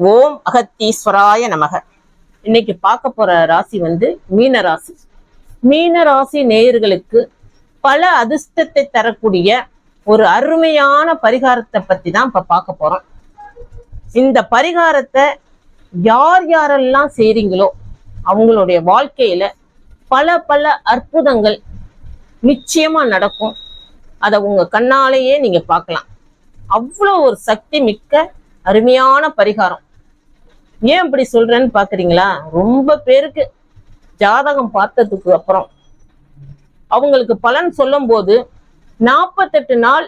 ஓம் அகத்தீஸ்வராய நமக. இன்னைக்கு பார்க்க போற ராசி மீன ராசி. மீன ராசி நேயர்களுக்கு பல அதிர்ஷ்டத்தை தரக்கூடிய ஒரு அருமையான பரிகாரத்தை பத்தி தான் இப்ப பார்க்க போறோம். இந்த பரிகாரத்தை யார் யாரெல்லாம் செய்றீங்களோ அவங்களுடைய வாழ்க்கையில பல பல அற்புதங்கள் நிச்சயமா நடக்கும். அதை உங்க கண்ணாலேயே நீங்க பார்க்கலாம். அவ்வளோ ஒரு சக்தி மிக்க அருமையான பரிகாரம். ஏன் இப்படி சொல்றேன்னு பாக்குறீங்களா? ரொம்ப பேருக்கு ஜாதகம் பார்த்ததுக்கு அப்புறம் அவங்களுக்கு பலன் சொல்லும் போது 48 நாள்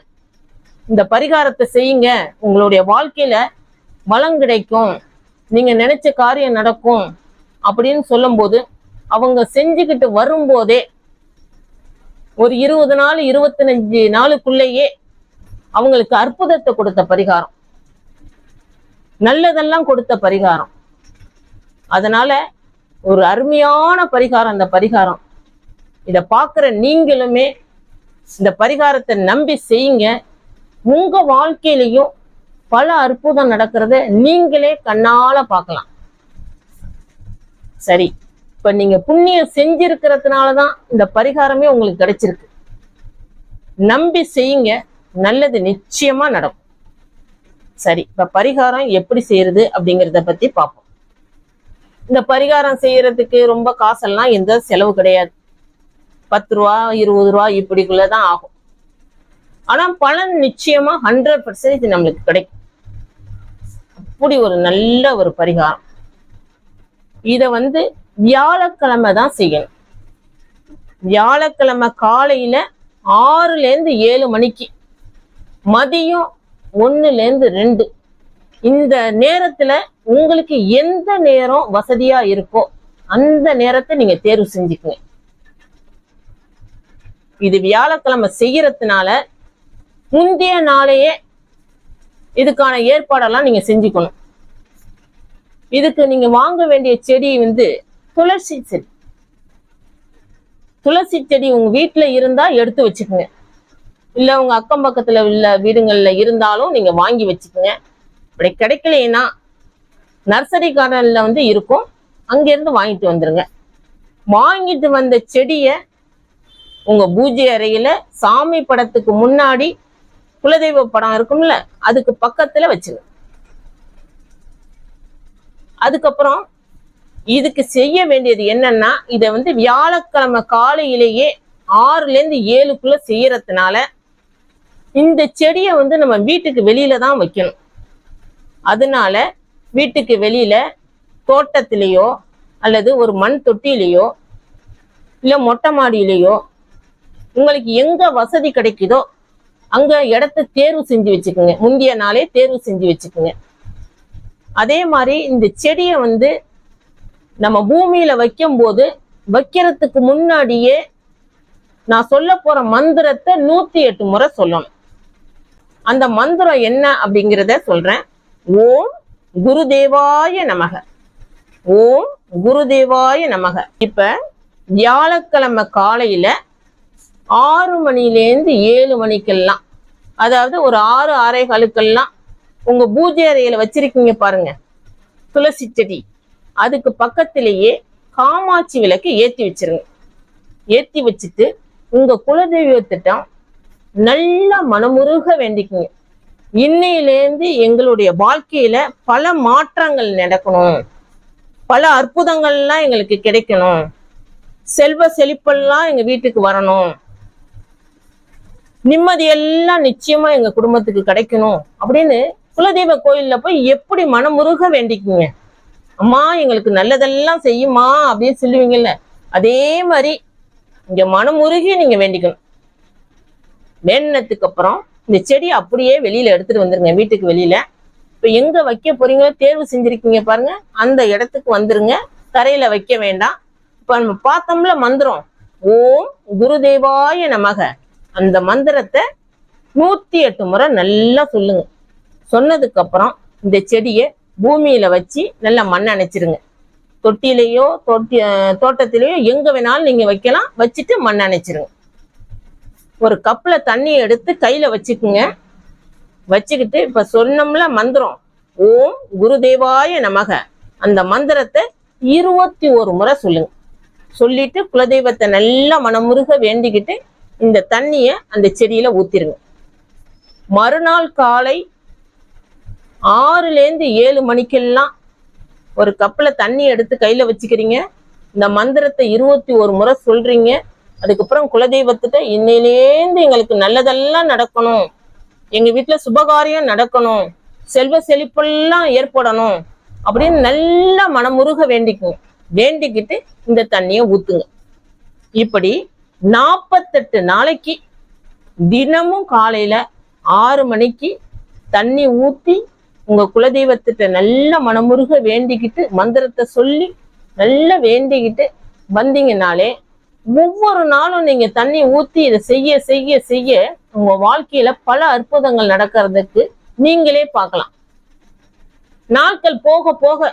இந்த பரிகாரத்தை செய்யுங்க, உங்களுடைய வாழ்க்கையில வளம் கிடைக்கும், நீங்க நினைச்ச காரியம் நடக்கும் அப்படின்னு சொல்லும் போது அவங்க செஞ்சுக்கிட்டு வரும்போதே ஒரு 20 நாள் 25 நாளுக்குள்ளேயே அவங்களுக்கு அற்புதத்தை கொடுத்த பரிகாரம், நல்லதெல்லாம் கொடுத்த பரிகாரம். அதனால ஒரு அருமையான பரிகாரம் இந்த பரிகாரம். இத பாக்குற நீங்களுமே இந்த பரிகாரத்தை நம்பி செய்யுங்க. உங்க வாழ்க்கையிலையும் பல அற்புதம் நடக்கிறத நீங்களே கண்ணால பார்க்கலாம். சரி, இப்ப நீங்க புண்ணியம் செஞ்சிருக்கிறதுனாலதான் இந்த பரிகாரமே உங்களுக்கு கிடைச்சிருக்கு. நம்பி செய்யுங்க, நல்லது நிச்சயமா நடக்கும். சரி, இப்ப பரிகாரம் எப்படி செய்யறது அப்படிங்கிறத பத்தி பார்ப்போம். இந்த பரிகாரம் செய்யறதுக்கு ரொம்ப காசெல்லாம் எந்த செலவு கிடையாது. 10 ரூபா 20 ரூபா இப்படிக்குள்ளதான் ஆகும். ஆனா பலன் நிச்சயமா 100% நம்மளுக்கு கிடைக்கும். அப்படி ஒரு நல்ல ஒரு பரிகாரம். இத வியாழக்கிழமை தான் செய்யணும். வியாழக்கிழமை காலையில 6ல இருந்து 7 மணிக்கு, மதியம் 1ல இருந்து 2, இந்த நேரத்துல உங்களுக்கு எந்த நேரம் வசதியா இருக்கோ அந்த நேரத்தை நீங்க தேர்வு செஞ்சுக்குங்க. இது வியாழக்கிழமை செய்யறதுனால முந்தைய நாளையே இதுக்கான ஏற்பாடெல்லாம் நீங்க செஞ்சுக்கணும். இதுக்கு நீங்க வாங்க வேண்டிய செடி துளசி செடி. துளசி செடி உங்க வீட்டுல இருந்தா எடுத்து வச்சுக்கோங்க. இல்ல உங்க அக்கம் பக்கத்துல உள்ள வீடுகள்ல இருந்தாலும் நீங்க வாங்கி வச்சுக்கோங்க. அப்படி கிடைக்கலன்னா நர்சரி கார்டன்ல இருக்கும், அங்க இருந்து வாங்கிட்டு வந்துருங்க. வாங்கிட்டு வந்த செடிய உங்க பூஜை அறையில சாமி படத்துக்கு முன்னாடி, குலதெய்வ படம் இருக்கும்ல, அதுக்கு பக்கத்துல வச்சுங்க. அதுக்கப்புறம் இதுக்கு செய்ய வேண்டியது என்னன்னா, இத வியாழக்கிழமை காலையிலேயே 6ல இருந்து 7க்குள்ள செய்யறதுனால இந்த செடியை நம்ம வீட்டுக்கு வெளியில தான் வைக்கணும். அதனால வீட்டுக்கு வெளியில தோட்டத்திலேயோ அல்லது ஒரு மண் தொட்டிலேயோ இல்ல மொட்டை மாடியிலேயோ உங்களுக்கு எங்க வசதி கிடைக்குதோ அங்க இடத்த தேர்வு செஞ்சு வச்சுக்கோங்க. முந்தைய நாளே தேர்வு செஞ்சு வச்சுக்கோங்க. அதே மாதிரி இந்த செடியை நம்ம பூமியில வைக்கும் போது வைக்கிறதுக்கு முன்னாடியே நான் சொல்ல போற மந்திரத்தை 108 முறை சொல்லணும். அந்த மந்திரம் என்ன அப்படிங்கிறத சொல்றேன். ஓம் குருதேவாய நமக, ஓம் குருதேவாய நமக. இப்ப வியாழக்கிழமை காலையில 6 மணிலேருந்து 7 மணிக்கெல்லாம், அதாவது ஒரு 6 6:15 உங்க பூஜை அறையில வச்சிருக்கீங்க பாருங்க துளசி செடி, அதுக்கு பக்கத்திலேயே காமாட்சி விளக்கு ஏத்தி வச்சிருங்க. ஏத்தி வச்சுட்டு உங்க குலதெய்வத்திட்டம் நல்லா மனமுருக வேண்டிக்குங்க. இன்னையிலேருந்து எங்களுடைய வாழ்க்கையில பல மாற்றங்கள் நடக்கணும், பல அற்புதங்கள்லாம் எங்களுக்கு கிடைக்கணும், செல்வ செழிப்பெல்லாம் எங்க வீட்டுக்கு வரணும், நிம்மதியெல்லாம் நிச்சயமா எங்க குடும்பத்துக்கு கிடைக்கணும் அப்படின்னு குலதெய்வ கோயில்ல போய் எப்படி மனமுருக வேண்டிக்குங்க. அம்மா எங்களுக்கு நல்லதெல்லாம் செய்யுமா அப்படின்னு சொல்லுவீங்கல்ல, அதே மாதிரி இங்க மனமுருகி நீங்க வேண்டிக்கணும். வேண்டினதுக்கு அப்புறம் இந்த செடியை அப்படியே வெளியில எடுத்துட்டு வந்துருங்க, வீட்டுக்கு வெளியில. இப்ப எங்க வைக்க போறீங்களோ தேர்வு செஞ்சிருக்கீங்க பாருங்க, அந்த இடத்துக்கு வந்துருங்க. தரையில வைக்க வேண்டாம். இப்ப நம்ம பார்த்தோம்ல மந்திரம், ஓம் குருதேவாய நமக, அந்த மந்திரத்தை 108 முறை நல்லா சொல்லுங்க. சொன்னதுக்கு அப்புறம் இந்த செடியை பூமியில வச்சு நல்லா மண் அணைச்சிருங்க. தொட்டிலேயோ தோட்டத்திலேயோ எங்க வேணாலும் நீங்க வைக்கலாம். வச்சுட்டு மண் அணைச்சிருங்க. ஒரு கப்ல தண்ணியை எடுத்து கையில வச்சுக்குங்க. வச்சுக்கிட்டு இப்ப சொன்னோம்ல மந்திரம், ஓம் குருதேவாய நமக அந்த மந்திரத்தை 21 முறை சொல்லுங்க. சொல்லிட்டு குலதெய்வத்தை நல்லா மனமுருக வேண்டிக்கிட்டு இந்த தண்ணிய அந்த செடியில ஊத்திருங்க. மறுநாள் காலை 6லேருந்து 7 மணிக்கெல்லாம் ஒரு கப்புல தண்ணி எடுத்து கையில வச்சுக்கிறீங்க. இந்த மந்திரத்தை 21 முறை சொல்றீங்க. அதுக்கப்புறம் குலதெய்வத்திட்ட இன்னையிலேருந்து எங்களுக்கு நல்லதெல்லாம் நடக்கணும், எங்க வீட்டுல சுபகாரியம் நடக்கணும், செல்வ செழிப்பெல்லாம் ஏற்படணும் அப்படின்னு நல்லா மனமுருக வேண்டிக்கிட்டு இந்த தண்ணியை ஊத்துங்க. இப்படி 48 நாளைக்கு தினமும் காலையில 6 மணிக்கு தண்ணி ஊத்தி உங்க குலதெய்வத்திட்ட நல்ல மனமுருக வேண்டிக்கிட்டு மந்திரத்தை சொல்லி நல்லா வேண்டிக்கிட்டு வந்தீங்கனாலே ஒவ்வொரு நாளும் நீங்க தண்ணி ஊத்தி இதை செய்ய செய்ய செய்ய உங்க வாழ்க்கையில பல அற்புதங்கள் நடக்கிறதுக்கு நீங்களே பார்க்கலாம். நாட்கள் போக போக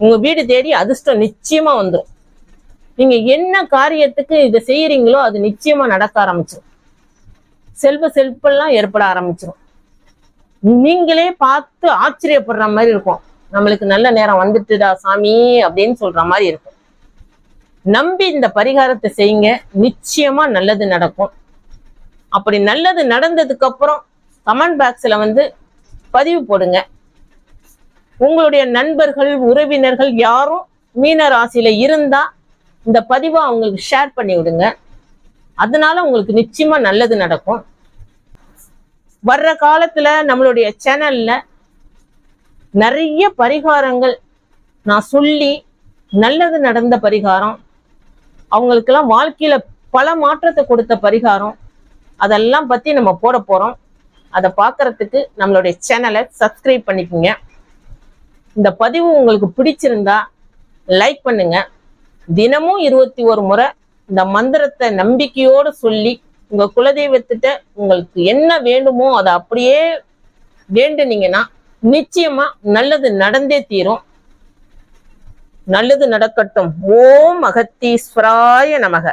உங்க வீடு தேடி அதிர்ஷ்டம் நிச்சயமா வந்துடும். நீங்க என்ன காரியத்துக்கு இதை செய்யறீங்களோ அது நிச்சயமா நடக்க ஆரம்பிச்சிடும். செல்வ செழிப்பெல்லாம் ஏற்பட ஆரம்பிச்சிடும். நீங்களே பார்த்து ஆச்சரியப்படுற மாதிரி இருக்கும். நம்மளுக்கு நல்ல நேரம் வந்துட்டுடா சாமி அப்படின்னு சொல்ற மாதிரி இருக்கும். நம்பி இந்த பரிகாரத்தை செய்யுங்க, நிச்சயமா நல்லது நடக்கும். அப்படி நல்லது நடந்ததுக்கு அப்புறம் கமெண்ட் பாக்ஸ்ல பதிவு போடுங்க. உங்களுடைய நண்பர்கள் உறவினர்கள் யாரும் மீன ராசியில இருந்தா இந்த பதிவை அவங்களுக்கு ஷேர் பண்ணி விடுங்க. அதனால உங்களுக்கு நிச்சயமா நல்லது நடக்கும். வர்ற காலத்துல நம்மளுடைய சேனல்ல நிறைய பரிகாரங்கள் நான் சொல்லி நல்லது நடந்த பரிகாரம், அவங்களுக்கெல்லாம் வாழ்க்கையில பல மாற்றத்தை கொடுத்த பரிகாரம், அதெல்லாம் பத்தி நம்ம போட போறோம். அதை பார்க்கறதுக்கு நம்மளுடைய சேனலை சப்ஸ்கிரைப் பண்ணிக்கோங்க. இந்த பதிவு உங்களுக்கு பிடிச்சிருந்தா லைக் பண்ணுங்க. தினமும் 21 முறை இந்த மந்திரத்தை நம்பிக்கையோடு சொல்லி உங்க குலதெய்வத்திட்ட உங்களுக்கு என்ன வேண்டுமோ அதை அப்படியே வேண்டுனீங்கன்னா நிச்சயமா நல்லது நடந்தே தீரும். நல்லது நடக்கட்டும். ஓம் அகத்தீஸ்வராய நமக.